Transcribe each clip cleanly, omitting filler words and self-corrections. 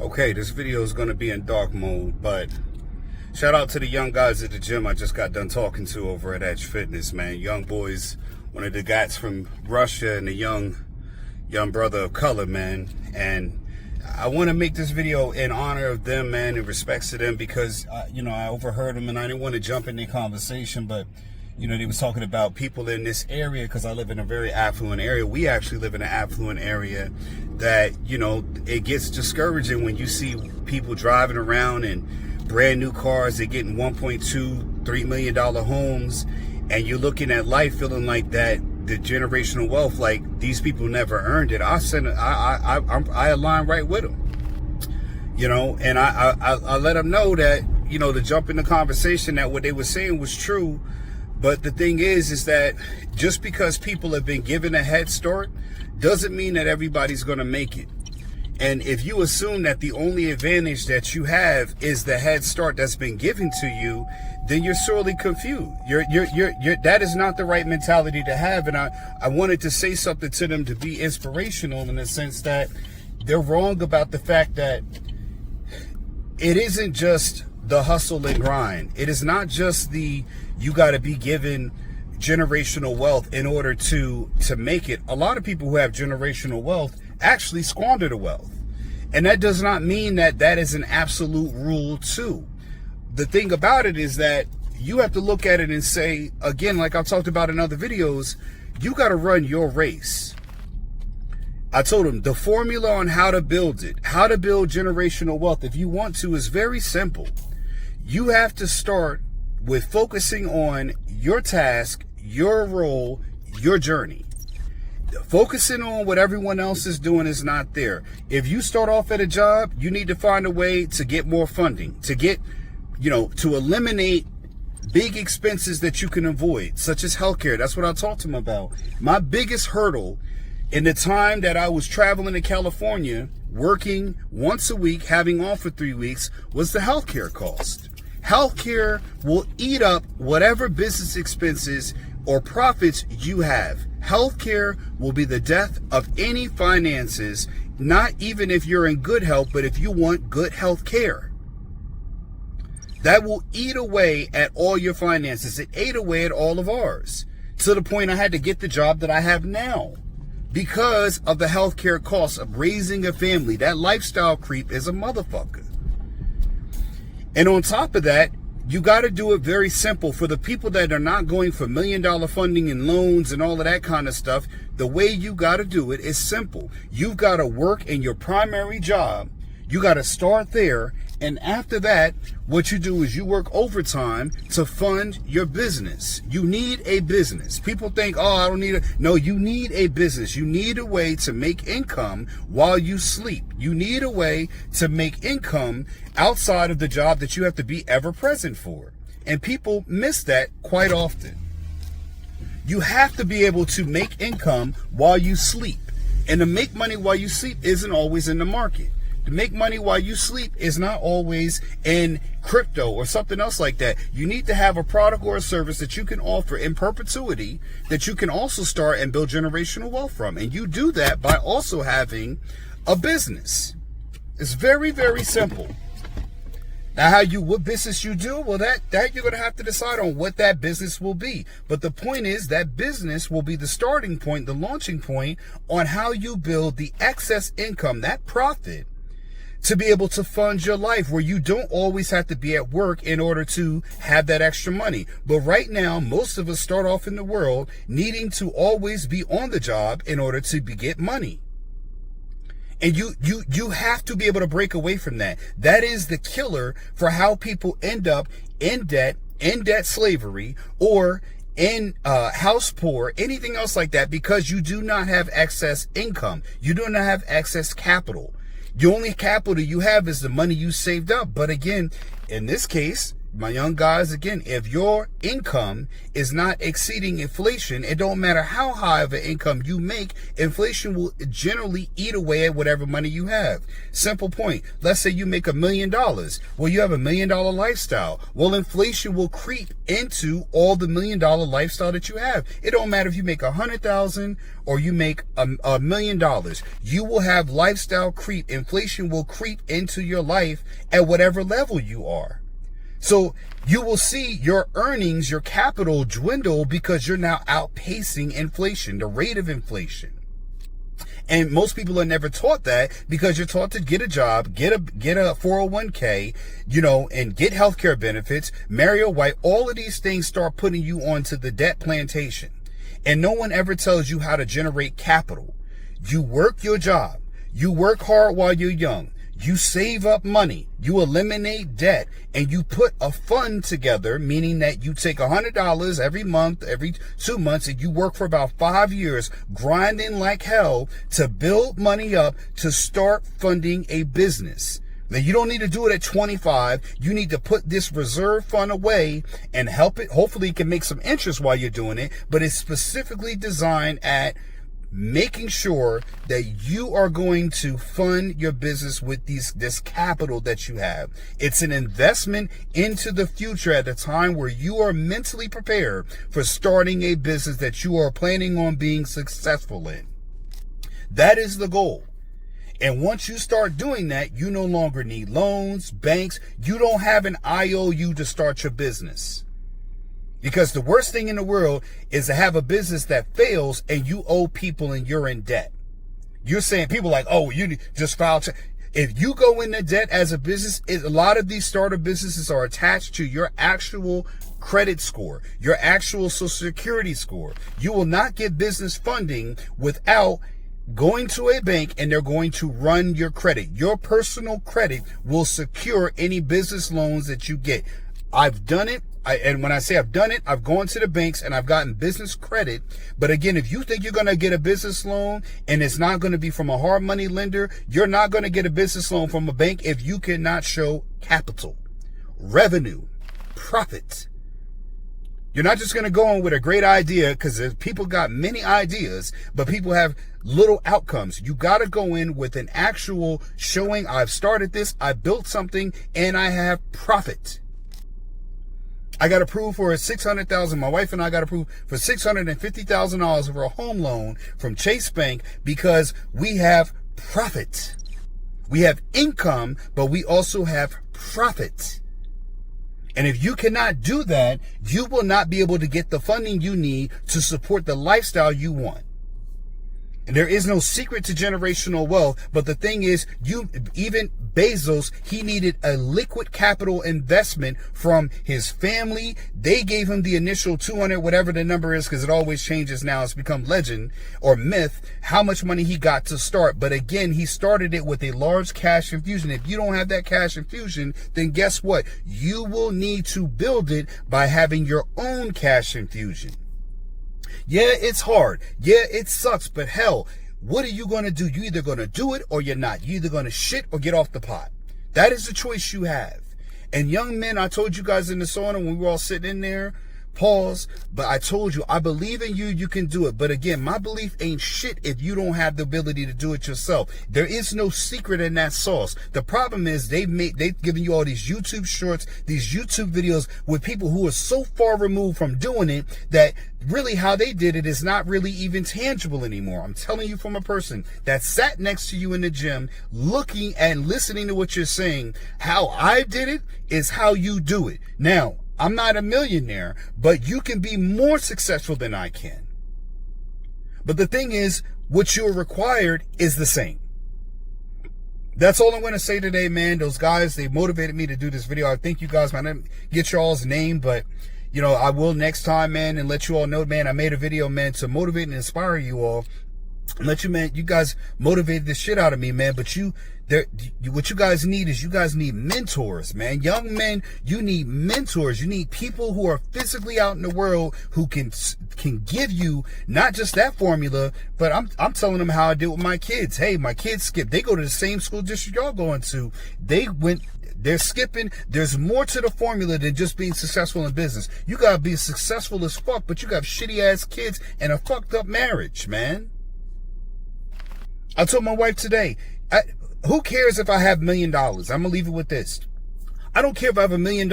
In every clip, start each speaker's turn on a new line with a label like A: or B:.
A: Okay, this video is going to be in dark mode, but shout out to the young guys at the gym I just got done talking to over at Edge Fitness, man. Young boys, one of the guys from Russia and a young brother of color, man. And I want to make this video in honor of them, man, in respects to them, because, I overheard them and I didn't want to jump in their conversation, but, they was talking about people in this area, because I live in a very affluent area. We actually live in an affluent area that, it gets discouraging when you see people driving around in brand new cars. They're getting $1.2-3 million homes, and you're looking at life feeling like that, the generational wealth, like these people never earned it. I align right with them, and I let them know that, to jump in the conversation, that what they were saying was true. But the thing is that just because people have been given a head start doesn't mean that everybody's going to make it. And if you assume that the only advantage that you have is the head start that's been given to you, then you're sorely confused. That is not the right mentality to have. And I wanted to say something to them to be inspirational, in the sense that they're wrong about the fact that it isn't just the hustle and grind. It is not just you got to be given generational wealth in order to make it. A lot of people who have generational wealth actually squander the wealth. And that does not mean that is an absolute rule too. The thing about it is that you have to look at it and say, again, like I've talked about in other videos, you got to run your race. I told them the formula on how to build it, how to build generational wealth, if you want to, is very simple. You have to start with focusing on your task, your role, your journey. Focusing on what everyone else is doing is not there. If you start off at a job, you need to find a way to get more funding, to get, to eliminate big expenses that you can avoid, such as healthcare. That's what I talked to them about. My biggest hurdle in the time that I was traveling to California, working once a week, having off for 3 weeks, was the healthcare cost. Healthcare will eat up whatever business expenses or profits you have. Healthcare will be the death of any finances, not even if you're in good health, but if you want good health care. That will eat away at all your finances. It ate away at all of ours, to the point I had to get the job that I have now because of the healthcare costs of raising a family. That lifestyle creep is a motherfucker. And on top of that, you got to do it very simple. For the people that are not going for $1 million funding and loans and all of that kind of stuff, the way you got to do it is simple. You've got to work in your primary job. You got to start there. And after that, what you do is you work overtime to fund your business. You need a business. People think, I don't need No, you need a business. You need a way to make income while you sleep. You need a way to make income outside of the job that you have to be ever present for. And people miss that quite often. You have to be able to make income while you sleep. And to make money while you sleep isn't always in the market. To make money while you sleep is not always in crypto or something else like that. You need to have a product or a service that you can offer in perpetuity, that you can also start and build generational wealth from. And you do that by also having a business. It's very, very simple. Now, what business you do, well, that you're going to have to decide on what that business will be. But the point is that business will be the starting point, the launching point on how you build the excess income, that profit, to be able to fund your life, where you don't always have to be at work in order to have that extra money. But right now, most of us start off in the world needing to always be on the job in order to get money. And you have to be able to break away from that. That is the killer for how people end up in debt slavery, or in house poor, anything else like that, because you do not have excess income. You do not have excess capital. The only capital you have is the money you saved up. But again, in this case, my young guys, again, if your income is not exceeding inflation, it don't matter how high of an income you make, inflation will generally eat away at whatever money you have. Simple point. Let's say you make $1 million. Well, you have $1 million lifestyle. Well, inflation will creep into all the $1 million lifestyle that you have. It don't matter if you make 100,000 or you make $1 million. You will have lifestyle creep. Inflation will creep into your life at whatever level you are. So you will see your earnings, your capital dwindle because you're now outpacing inflation, the rate of inflation. And most people are never taught that because you're taught to get a job, get a 401k, and get healthcare benefits, marry a wife. All of these things start putting you onto the debt plantation. And no one ever tells you how to generate capital. You work your job. You work hard while you're young. You save up money, you eliminate debt, and you put a fund together, meaning that you take $100 every month, every 2 months, and you work for about 5 years, grinding like hell to build money up to start funding a business. Now, you don't need to do it at 25. You need to put this reserve fund away and help it. Hopefully, it can make some interest while you're doing it, but it's specifically designed at making sure that you are going to fund your business with this capital that you have. It's an investment into the future at a time where you are mentally prepared for starting a business that you are planning on being successful in. That is the goal. And once you start doing that, you no longer need loans, banks. You don't have an IOU to start your business. Because the worst thing in the world is to have a business that fails and you owe people and you're in debt. You're saying people like, oh, you just file. If you go into debt as a business, a lot of these startup businesses are attached to your actual credit score, your actual Social Security score. You will not get business funding without going to a bank and they're going to run your credit. Your personal credit will secure any business loans that you get. I've done it. And when I say I've done it, I've gone to the banks and I've gotten business credit. But again, if you think you're going to get a business loan and it's not going to be from a hard money lender, you're not going to get a business loan from a bank if you cannot show capital, revenue, profit. You're not just going to go in with a great idea because people got many ideas, but people have little outcomes. You got to go in with an actual showing I've started this, I built something, and I have profit. I got approved for $600,000. My wife and I got approved for $650,000 for a home loan from Chase Bank because we have profit. We have income, but we also have profit. And if you cannot do that, you will not be able to get the funding you need to support the lifestyle you want. And there is no secret to generational wealth, but the thing is, even Bezos, he needed a liquid capital investment from his family. They gave him the initial 200, whatever the number is, because it always changes now. It's become legend or myth, how much money he got to start. But again, he started it with a large cash infusion. If you don't have that cash infusion, then guess what? You will need to build it by having your own cash infusion. Yeah, it's hard. Yeah, it sucks. But hell, what are you going to do? You're either going to do it or you're not. You're either going to shit or get off the pot. That is the choice you have. And young men, I told you guys in the sauna when we were all sitting in there, pause, but I told you, I believe in you, you can do it. But again, my belief ain't shit if you don't have the ability to do it yourself. There is no secret in that sauce. The problem is they've given you all these YouTube shorts, these YouTube videos with people who are so far removed from doing it that really how they did it is not really even tangible anymore. I'm telling you from a person that sat next to you in the gym, looking and listening to what you're saying. How I did it is how you do it. Now, I'm not a millionaire, but you can be more successful than I can. But the thing is, what you're required is the same. That's all I'm going to say today, man. Those guys, they motivated me to do this video. I thank you guys, man. I didn't get y'all's name, but I will next time, man, and let you all know, man, I made a video, man, to motivate and inspire you all. And let you, man, you guys motivated the shit out of me, man. But what you guys need is you guys need mentors, man. Young men, you need mentors. You need people who are physically out in the world who can give you not just that formula, but I'm telling them how I did with my kids. Hey, my kids skipped. They go to the same school district y'all going to. They're skipping. There's more to the formula than just being successful in business. You gotta be successful as fuck, but you got shitty ass kids and a fucked up marriage, man. I told my wife today, who cares if I have $1 million? I'm gonna leave it with this. I don't care if I have $1 million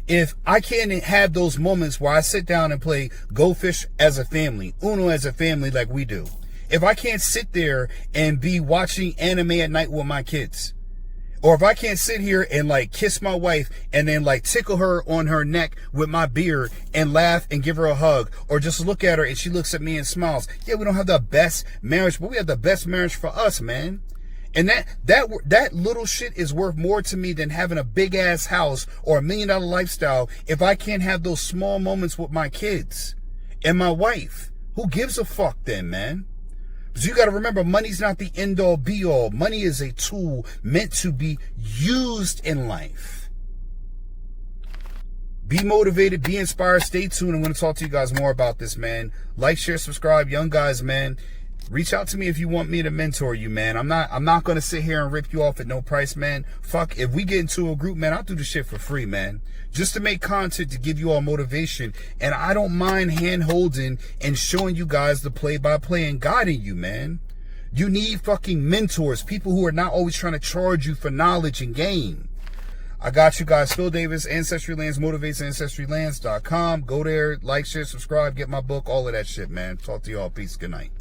A: if I can't have those moments where I sit down and play Go Fish as a family, Uno as a family like we do. If I can't sit there and be watching anime at night with my kids. Or if I can't sit here and like kiss my wife and then like tickle her on her neck with my beard and laugh and give her a hug, or just look at her and she looks at me and smiles. Yeah, we don't have the best marriage, but we have the best marriage for us, man. And that little shit is worth more to me than having a big ass house or $1 million lifestyle if I can't have those small moments with my kids and my wife. Who gives a fuck then, man? Because you got to remember, money's not the end all be all. Money is a tool meant to be used in life. Be motivated, be inspired, stay tuned. I'm going to talk to you guys more about this, man. Like, share, subscribe. Young guys, man. Reach out to me if you want me to mentor you, man. I'm not going to sit here and rip you off at no price, man. Fuck, if we get into a group, man, I'll do the shit for free, man. Just to make content to give you all motivation. And I don't mind hand-holding and showing you guys the play-by-play and guiding you, man. You need fucking mentors, people who are not always trying to charge you for knowledge and game. I got you guys. Phil Davis, Ancestry Lands, motivates, ancestrylands.com. Go there, like, share, subscribe, get my book, all of that shit, man. Talk to y'all. Peace. Good night.